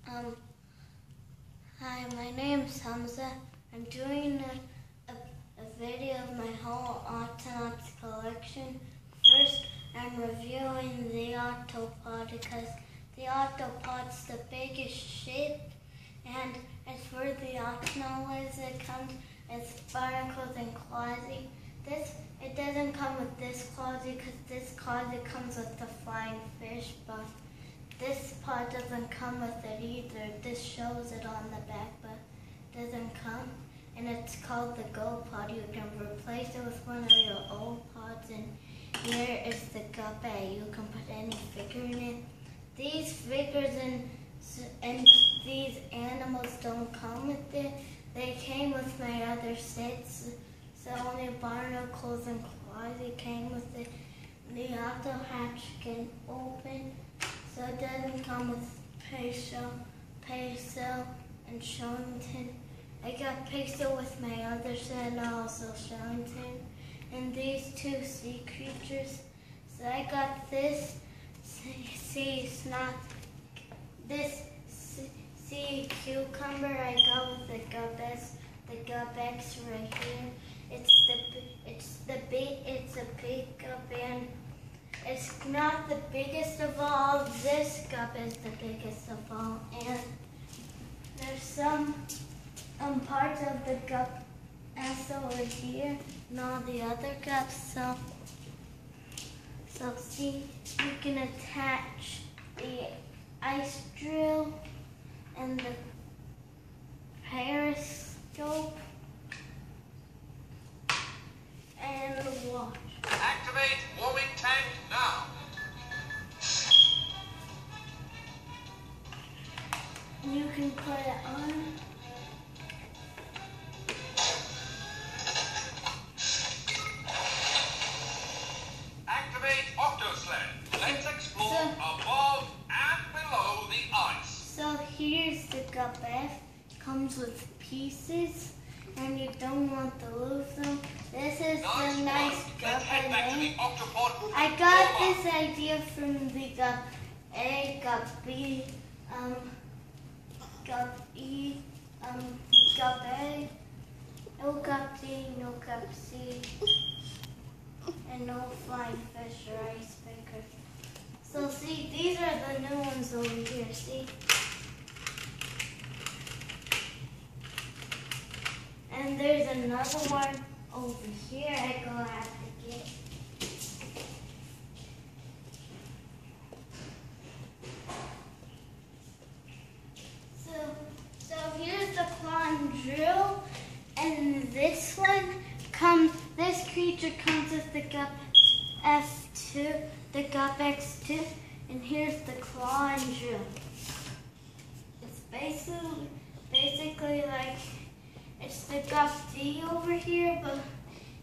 Um, Hi, my name's Hamza. I'm doing a video of my whole Octonaut collection. First, I'm reviewing the Octopod because the Octopod's the biggest shape, and it's where the Octonaut is. It comes as barnacles and clawsy. It doesn't come with this clawsy because this clawsy comes with the flying fish, but this pod doesn't come with it either. This shows it on the back, but doesn't come. And it's called the Go Pod. You can replace it with one of your old pods. And here is the guppy. You can put any figure in it. These figures and these animals don't come with it. They came with my other sets. So only barnacles and clawsy came with it. The auto hatch can open. So it doesn't come with Peso, and Showington. I got Peso with my other set and also Showington. And these two sea creatures. So I got this sea snot, this sea cucumber I got with the Gubex right here. It's a big gup, and it's not the biggest of all. This gup is the biggest of all, and there's some parts of the gup as over here and all the other gups. So see, you can attach the ice drill and the periscope and the watch. Activate warming tank now. You can put it on. Activate Octosled. Let's explore above and below the ice. So here's the guppy. Comes with pieces, and you don't want to lose them. This is the nice guppy name. I got this idea from the gup A, gup B, gup E, gup A, no gup D, no gup C, and no flying fish or ice picker. So see, these are the new ones over here, see? And there's another one over here I gonna have to get. So here's the clone drill, and this creature comes with the Gup S2, the Gup X2, and here's the claw and drill. It's basically like it's the Gup D over here, but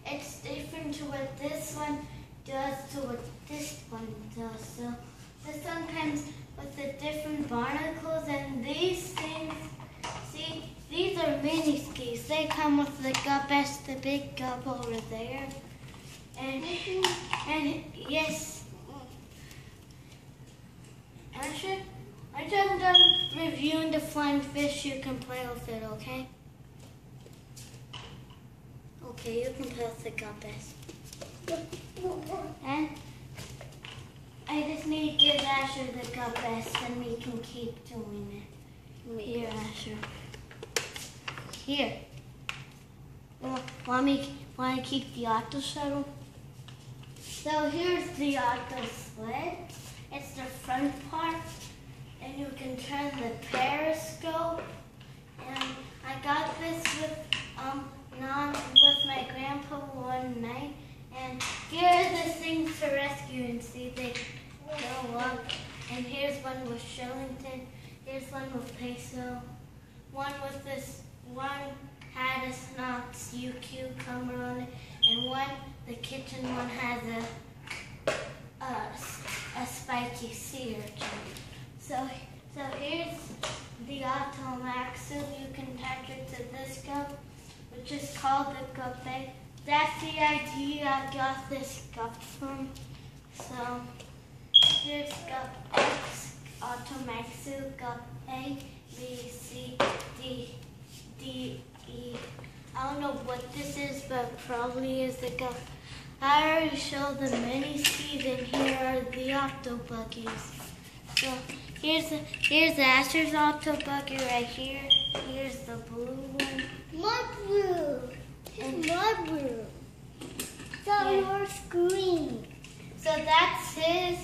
it's different to what this one does to what this one does. So this one comes with the different barnacles, and these things, see, these are mini skis. They come with the Gup S, the big Gup over there. And yes, Asher, after I'm done reviewing the flying fish, you can play with it, okay? Okay, you can play with the Gup S. And I just need to give Asher the Gup S, and we can keep doing it. Here, Asher. Here. Want to keep the auto shuttle? So here's the auto sled. It's the front part, and you can turn the periscope. And I got this with my grandpa one night. And here are the things to rescue, and see they go up. And here's one with Shillington. Here's one with Peso. One with this one had a snot sea cucumber on it, and the kitchen one has a spiky sea urchin. So here's the Octonaut. So you can attach it to this gup, which is called the Guppy. That's the idea I got this gup from. So here's Gup X, Automaxu got A, B, C, D, E. I don't know what this is, but probably is the gup. I already showed the mini seeds, and here are the Octobuggies. So here's Asher's Octobuggy right here. Here's the blue one. My blue. It's my blue. So your screen. So that's his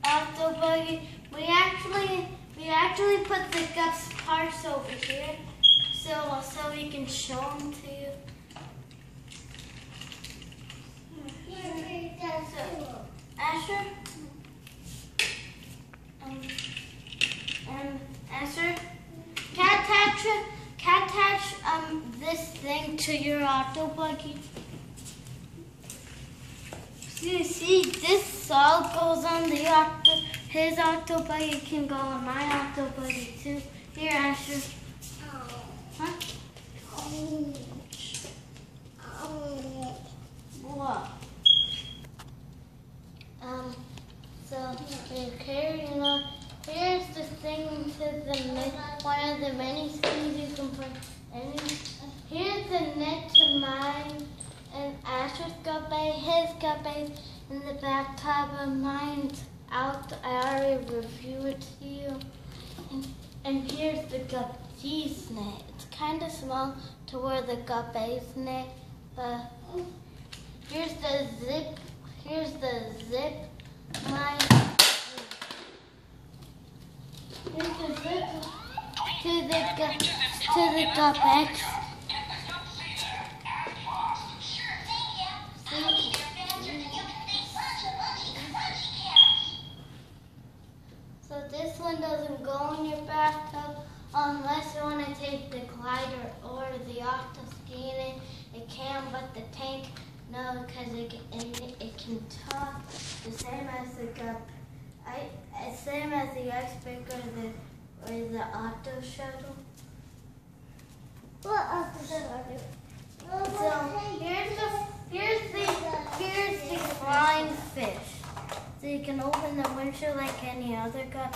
Octobuggy. We actually put the gups parts over here, so we can show them to you. So, Asher, and Asher, cat attach this thing to your Octobuggy. See, this all goes on the his Octobuggy can go on my Octobuggy too. Here, Asher. Huh? What? So we're carrying on. Here's the thing to one of the many things you can put in. Here's the net to mine and Asher's guppy, his guppy in the back top of mine's out. I already reviewed it to you. And here's the guppy's net. It's kind of small to where the guppy's net, but here's the zip. Here's the zip. Here's the zip to the guppy. So this one doesn't go in your bathtub unless you want to take the glider or the Octoski in it. It can, but the tank, no, because it can talk the same as the gup. Same as the iceberg or the Octo shuttle. What Octo shuttle? So here's the flying fish. So you can open the windshield like any other gup,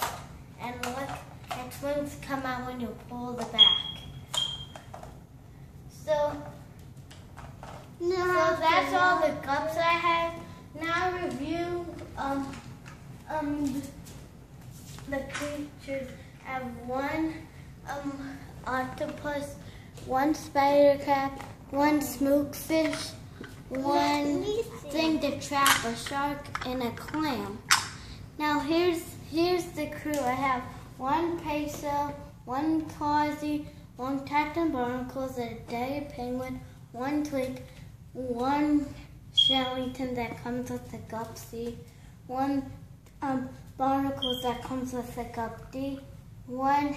and look, its wings come out when you pull the back. So that's all the gups I have. Now review the creatures. I have one octopus, one spider crab, one smokefish, one thing to trap a shark, and a clam. Now here's the crew. I have one peso, one clausy, one Captain Barnacles, a day penguin, one twig, one Shellington that comes with the Gupsy, one Barnacles that comes with the Gupty, one